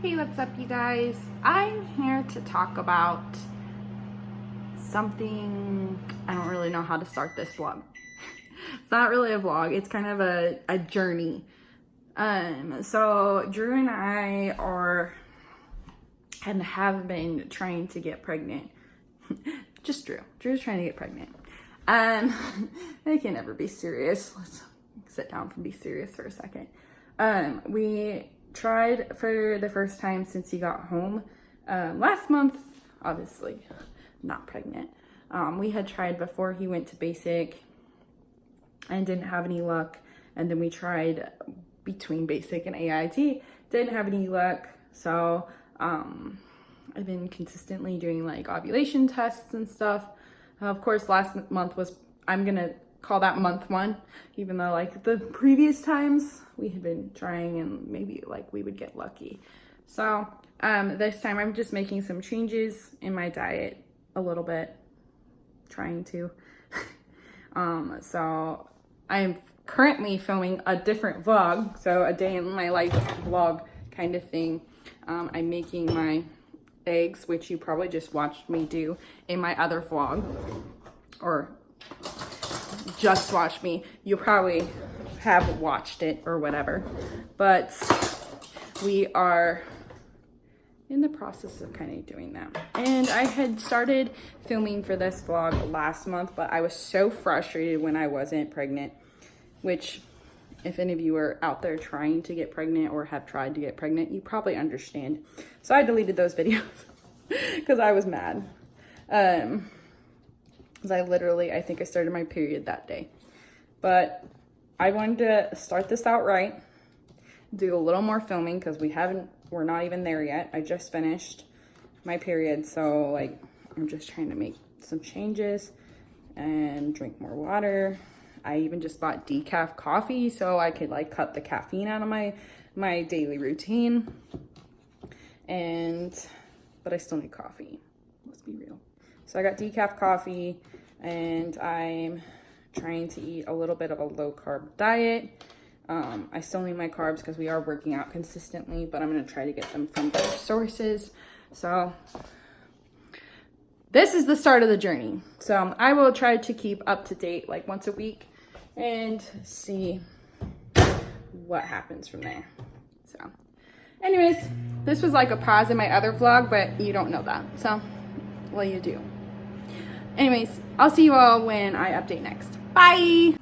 Hey, what's up, you guys? I'm here to talk about something. I don't really know how to start this vlog. It's not really a vlog, it's kind of a journey. So Drew and I are and have been trying to get pregnant. Just Drew. Drew's trying to get pregnant. I can never be serious. Let's sit down and be serious for a second. We tried for the first time since he got home last month, obviously not pregnant. We had tried before he went to basic and didn't have any luck, and then we tried between basic and AIT, didn't have any luck. So I've been consistently doing like ovulation tests and stuff. Of course, last month was, I'm gonna call that month one, even though like the previous times we had been trying and maybe like we would get lucky. So this time I'm just making some changes in my diet a little bit, trying to. So I'm currently filming a different vlog, so a day in my life vlog kind of thing. I'm making my eggs, which you probably just watched me do in my other vlog, or just watch me. You probably have watched it or whatever, but we are in the process of kind of doing that. And I had started filming for this vlog last month, but I was so frustrated when I wasn't pregnant, which if any of you are out there trying to get pregnant or have tried to get pregnant, you probably understand. So I deleted those videos because I was mad. Because I think I started my period that day. But I wanted to start this out right, do a little more filming because we're not even there yet. I just finished my period, so like I'm just trying to make some changes and drink more water. I even just bought decaf coffee so I could like cut the caffeine out of my daily routine. But I still need coffee, let's be real. So I got decaf coffee, and I'm trying to eat a little bit of a low carb diet. I still need my carbs because we are working out consistently, but I'm going to try to get them from better sources. So this is the start of the journey. So I will try to keep up to date like once a week and see what happens from there. So anyways, this was like a pause in my other vlog, but you don't know that. So, well, you do. Anyways, I'll see you all when I update next. Bye!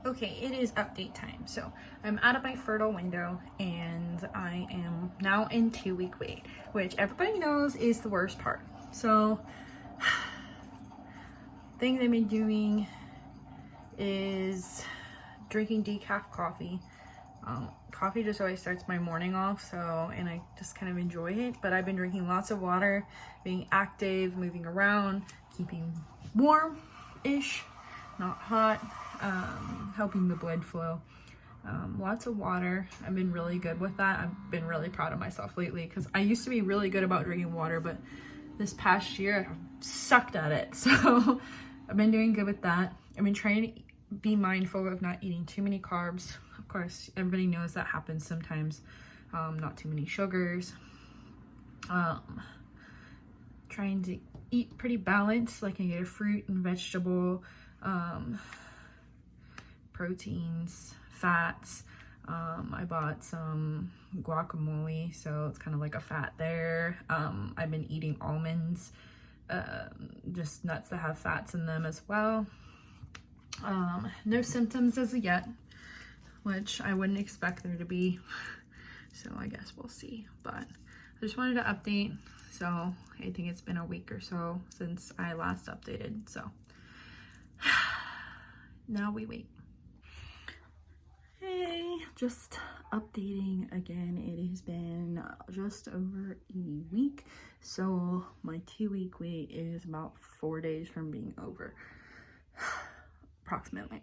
Okay, it is update time. So I'm out of my fertile window and I am now in 2-week wait, which everybody knows is the worst part. So things I've been doing is drinking decaf coffee. Coffee just always starts my morning off, and I just kind of enjoy it. But I've been drinking lots of water, being active, moving around, keeping warm-ish, not hot, helping the blood flow. Lots of water. I've been really good with that. I've been really proud of myself lately because I used to be really good about drinking water, but this past year I sucked at it. So I've been doing good with that. I've been trying to be mindful of not eating too many carbs. Of course, everybody knows that happens sometimes. Not too many sugars. Trying to eat pretty balanced, like I get a fruit and vegetable, proteins, fats. I bought some guacamole, so it's kind of like a fat there. I've been eating almonds, just nuts that have fats in them as well. No symptoms as of yet, which I wouldn't expect there to be, so I guess we'll see. But I just wanted to update. So I think it's been a week or so since I last updated, so now we wait. Hey, just updating again. It has been just over a week, so my 2-week wait is about 4 days from being over, approximately.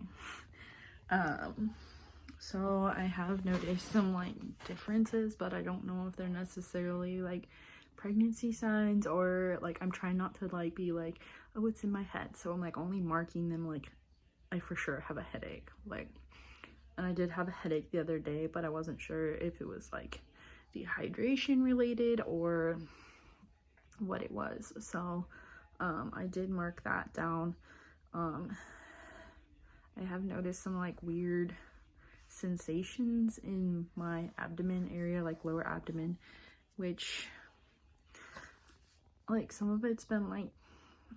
So I have noticed some like differences, but I don't know if they're necessarily like pregnancy signs, or like I'm trying not to like be like, oh, it's in my head, so I'm like only marking them like I for sure have a headache, like, and I did have a headache the other day, but I wasn't sure if it was like dehydration related or what it was. So I did mark that down. I have noticed some like weird sensations in my abdomen area, like lower abdomen, which like some of it's been like,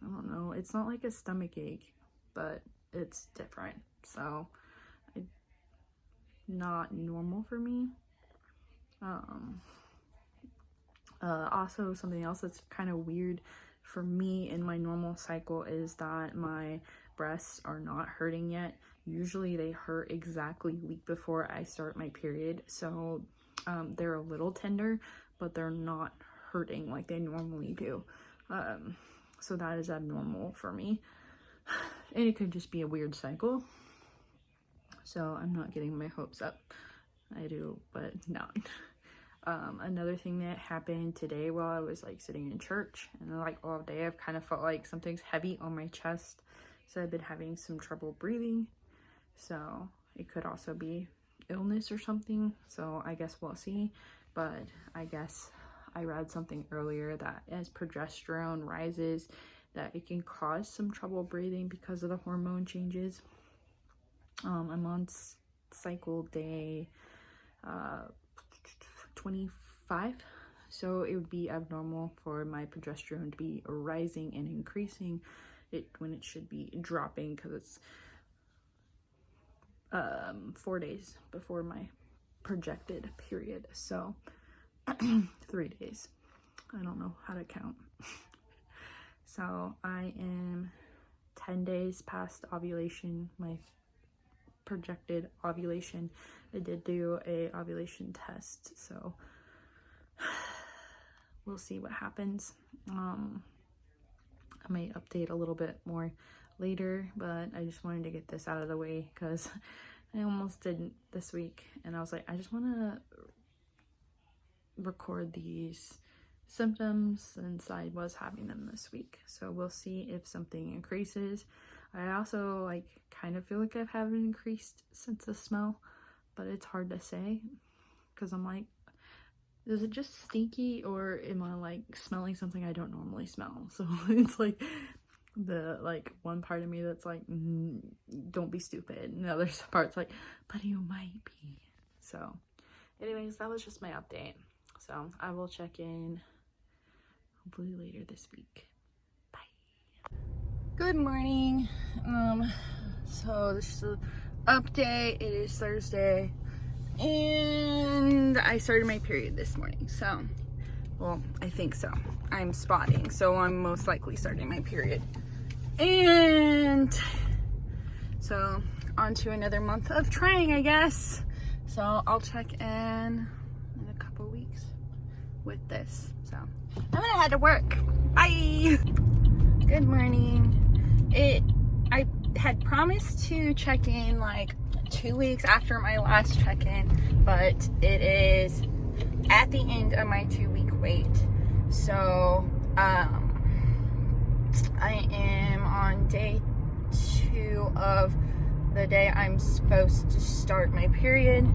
I don't know, it's not like a stomach ache, but it's different. So not normal for me. Also something else that's kind of weird for me in my normal cycle is that my breasts are not hurting yet. Usually they hurt exactly a week before I start my period, so they're a little tender, but they're not hurting like they normally do. So that is abnormal for me, and it could just be a weird cycle, so I'm not getting my hopes up. I do, but not. Another thing that happened today while I was like sitting in church, and like all day I've kind of felt like something's heavy on my chest, so I've been having some trouble breathing, so it could also be illness or something, so I guess we'll see. But I guess I read something earlier that as progesterone rises, that it can cause some trouble breathing because of the hormone changes. I'm on cycle day 25, so it would be abnormal for my progesterone to be rising and increasing when it should be dropping, because it's 4 days before my projected period. So 3 days, I don't know how to count. So I am 10 days past ovulation, my projected ovulation. I did do a ovulation test, so we'll see what happens. I might update a little bit more later, but I just wanted to get this out of the way because I almost didn't this week, and I was like, I just want to record these symptoms since I was having them this week. So we'll see if something increases. I also like kind of feel like I've had an increased sense of smell, but it's hard to say because I'm like, is it just stinky or am I like smelling something I don't normally smell? So it's like the like one part of me that's like, don't be stupid, and the other part's like, but you might be. So anyways, that was just my update, so I will check in hopefully later this week. Bye. Good morning. So this is an update. It is Thursday and I started my period this morning, so well, I think so. I'm spotting, so I'm most likely starting my period. And so on to another month of trying, I guess. So I'll check in a couple weeks with this. So I'm gonna head to work. Bye. Good morning. I had promised to check in like 2 weeks after my last check-in, but it is at the end of my 2-week wait. So I am on day 2 of the day I'm supposed to start my period.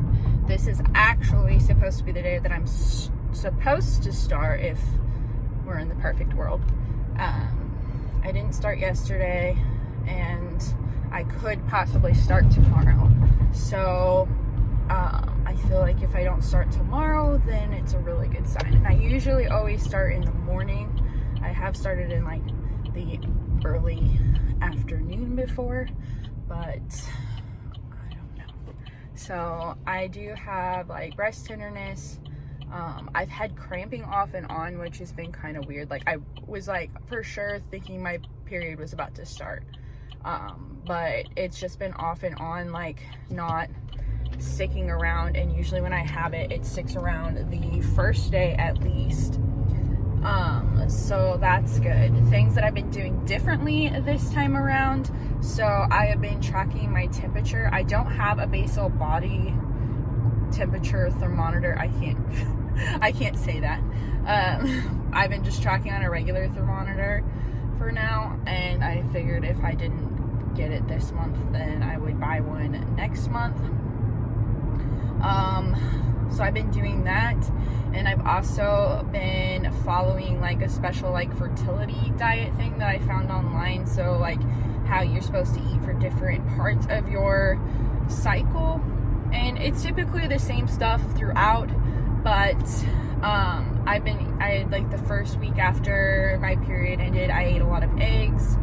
This is actually supposed to be the day that I'm supposed to start if we're in the perfect world. I didn't start yesterday, and I could possibly start tomorrow. So I feel like if I don't start tomorrow, then it's a really good sign. And I usually always start in the morning. I have started in like the early afternoon before, but I don't know. So I do have like breast tenderness. I've had cramping off and on, which has been kind of weird. Like I was like for sure thinking my period was about to start. But it's just been off and on, like not sticking around, and usually when I have it, it sticks around the first day at least. So that's good. Things that I've been doing differently this time around. So I have been tracking my temperature. I don't have a basal body temperature thermometer. I can't say that. I've been just tracking on a regular thermometer for now, and I figured if I didn't get it this month, then I would buy one next month. So I've been doing that, And I've also been following like a special like fertility diet thing that I found online. So like how you're supposed to eat for different parts of your cycle. And it's typically the same stuff throughout, but I like the first week after my period ended, I ate a lot of eggs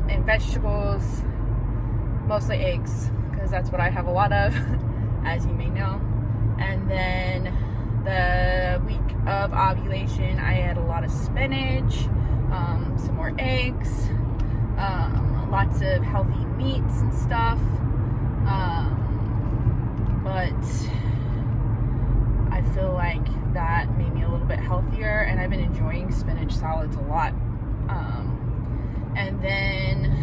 and vegetables, mostly eggs, because that's what I have a lot of, as you may know. And then the week of ovulation, I had a lot of spinach, some more eggs, lots of healthy meats and stuff. But I feel like that made me a little bit healthier, and I've been enjoying spinach salads a lot. And then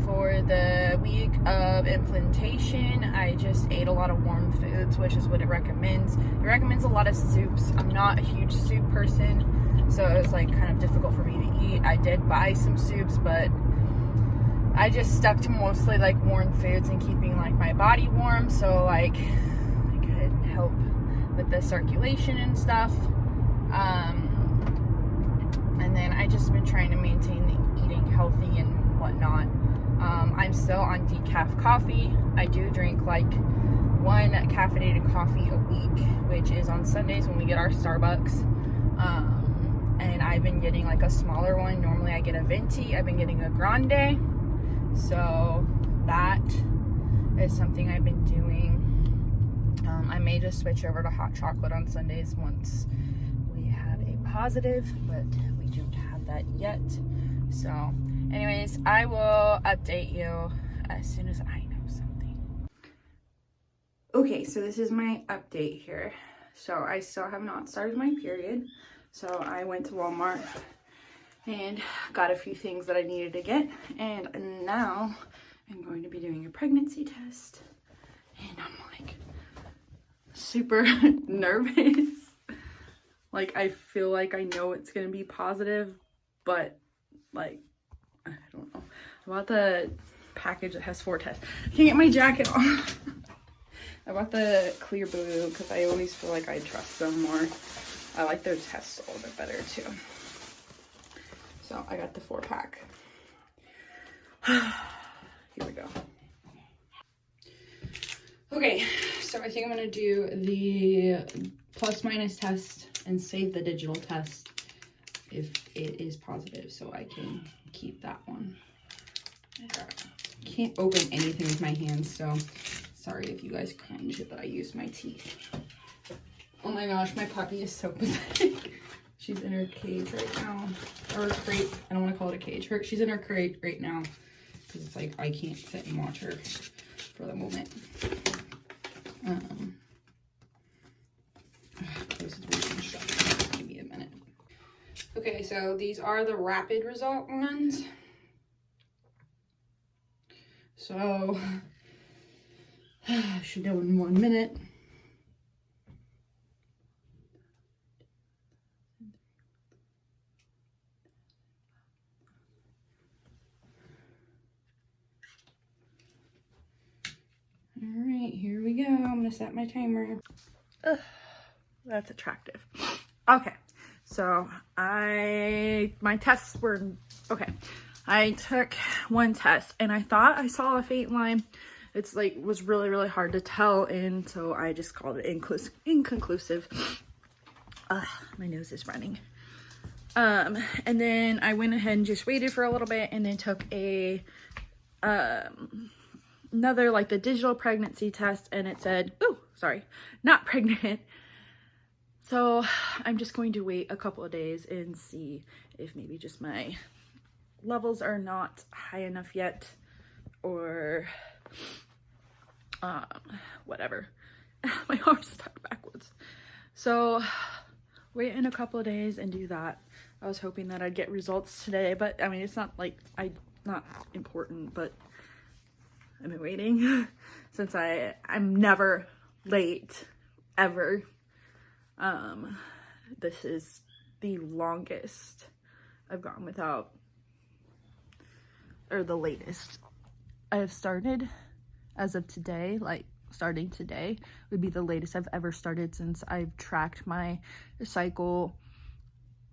for the week of implantation, I just ate a lot of warm foods, which is what it recommends. It recommends a lot of soups. I'm not a huge soup person, so it was like kind of difficult for me to eat. I did buy some soups, but I just stuck to mostly like warm foods and keeping like my body warm, so like I could help with the circulation and stuff. And then I just been trying to maintain the eating healthy and whatnot. I'm still on decaf coffee. I do drink like one caffeinated coffee a week, which is on Sundays when we get our Starbucks. And I've been getting like a smaller one. Normally I get a venti. I've been getting a grande. So that is something I've been doing. I may just switch over to hot chocolate on Sundays once we have a positive, but we don't have that yet. So anyways, I will update you as soon as I know something. Okay, so this is my update here. So I still have not started my period. So I went to Walmart and got a few things that I needed to get. And now I'm going to be doing a pregnancy test. And I'm like super nervous. Like I feel like I know it's going to be positive, but like, I don't know. I bought the package that has 4 tests. I can't get my jacket on. I bought the clear blue because I always feel like I trust them more. I like their tests a little bit better too. So I got the 4-pack. Here we go. Okay, so I think I'm gonna do the plus minus test and save the digital test if it is positive, so I can keep that one. Can't open anything with my hands, so sorry if you guys cringe that I use my teeth. Oh my gosh, my puppy is so pathetic. She's in her cage right now, or crate. I don't want to call it a cage. She's in her crate right now because it's like I can't sit and watch her for the moment. This is really shut. Give me a minute. Okay, so these are the rapid result ones. So I should know in 1 minute. All right, here we go. I'm gonna set my timer. Ugh, that's attractive. Okay, so my tests were, okay. I took one test and I thought I saw a faint line. It's like, was really, really hard to tell, and so I just called it inconclusive. My nose is running. And then I went ahead and just waited for a little bit and then took a, another like the digital pregnancy test, and it said, oh, sorry, not pregnant. So I'm just going to wait a couple of days and see if maybe just my levels are not high enough yet, or whatever. My arm's stuck backwards. So wait in a couple of days and do that. I was hoping that I'd get results today, but I mean, it's not like not important, but I've been waiting since I'm never late ever. This is the longest I've gone without, or the latest I have started as of today, like starting today would be the latest I've ever started since I've tracked my cycle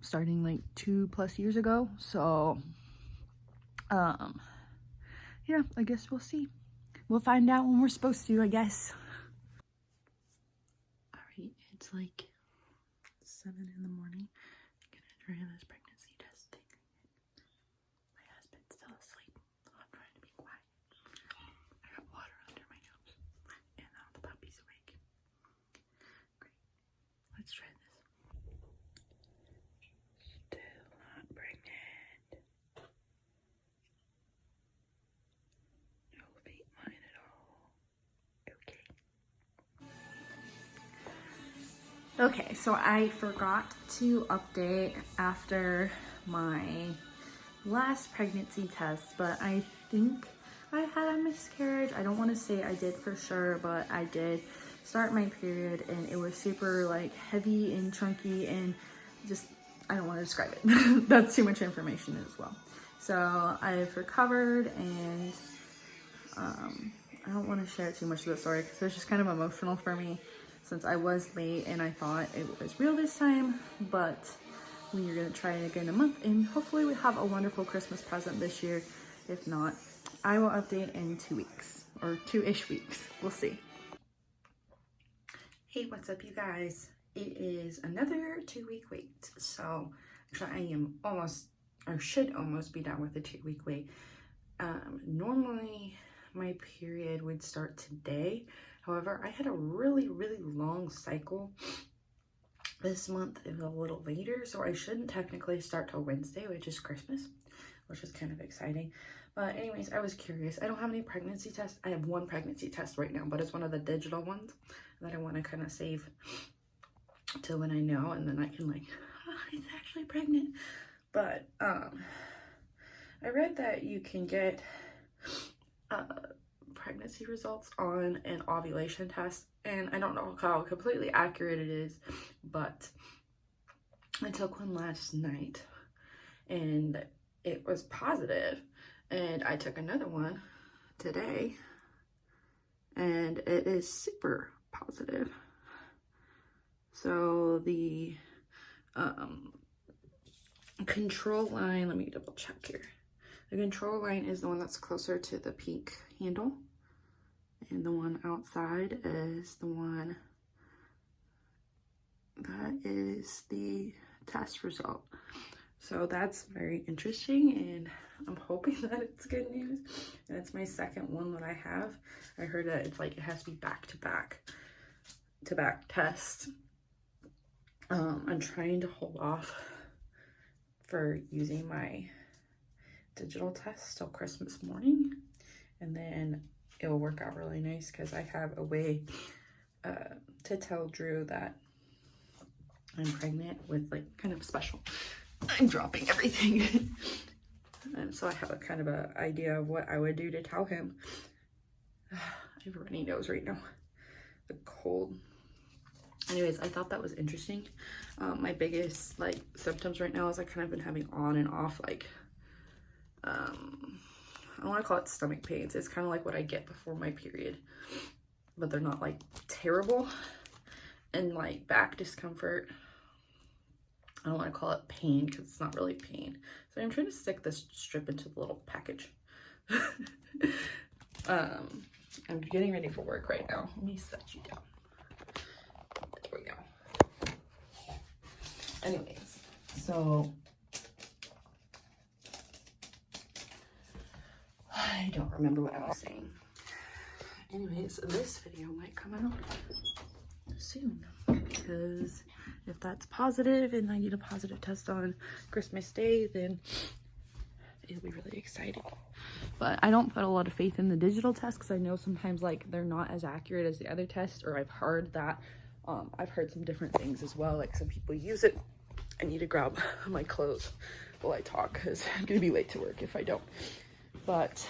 starting like 2+ years ago. So yeah, I guess we'll see. We'll find out when we're supposed to, I guess. All right, it's like 7 in the morning. I'm gonna try this pregnancy test thing. My husband's still asleep, so I'm trying to be quiet. I got water under my nose, and now the puppy's awake. Great, let's try this. Still not pregnant. No feet line at all. Okay. Okay, so I forgot to update after my last pregnancy test, but I think I had a miscarriage. I don't want to say I did for sure, but I did start my period and it was super like heavy and chunky and just, I don't want to describe it. That's too much information as well. So I've recovered and I don't want to share too much of the story because it's just kind of emotional for me since I was late and I thought it was real this time, but we are going to try it again in a month and hopefully we have a wonderful Christmas present this year. If not, I will update in 2 weeks or 2-ish weeks. We'll see. Hey, what's up you guys? It is another 2-week wait. So actually I am almost, or should almost be done with the 2-week wait. Normally my period would start today. However, I had a really long cycle this month. It was a little later, so I shouldn't technically start till Wednesday, which is Christmas, which is kind of exciting. But anyways, I was curious. I don't have any pregnancy tests. I have one pregnancy test right now, but it's one of the digital ones that I want to kind of save till when I know, and then I can like, oh, it's actually pregnant. But I read that you can get pregnancy results on an ovulation test, and I don't know how completely accurate it is, but I took one last night and it was positive, and I took another one today and it is super positive. So the control line, let me double check here. The control line is the one that's closer to the pink handle, and the one outside is the one that is the test result. So that's very interesting, and I'm hoping that it's good news. And it's my second one that I have. I heard that it's like it has to be back-to-back test. I'm trying to hold off for using my digital test till Christmas morning, and then it'll work out really nice because I have a way to tell Drew that I'm pregnant with like kind of special. I'm dropping everything. And so I have a kind of a idea of what I would do to tell him. I have a runny nose right now. The cold. Anyways, I thought that was interesting. My biggest like symptoms right now is I kind of been having on and off like I want to call it stomach pains. It's kind of like what I get before my period, but they're not like terrible. And like back discomfort. I don't want to call it pain because it's not really pain. So I'm trying to stick this strip into the little package. I'm getting ready for work right now. Let me set you down. There we go. Anyways, so I don't remember what I was saying. Anyways, this video might come out soon because if that's positive and I get a positive test on Christmas Day, then it'll be really exciting. But I don't put a lot of faith in the digital test because I know sometimes like they're not as accurate as the other tests, or I've heard that. I've heard some different things as well, like some people use it. I need to grab my clothes while I talk because I'm gonna be late to work if I don't. But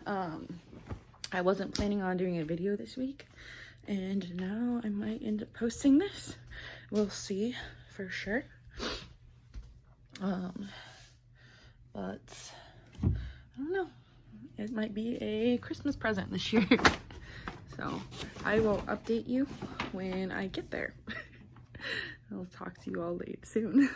I wasn't planning on doing a video this week, and now I might end up posting this. We'll see for sure. But I don't know, it might be a Christmas present this year. So I will update you when I get there. I'll talk to you all late soon.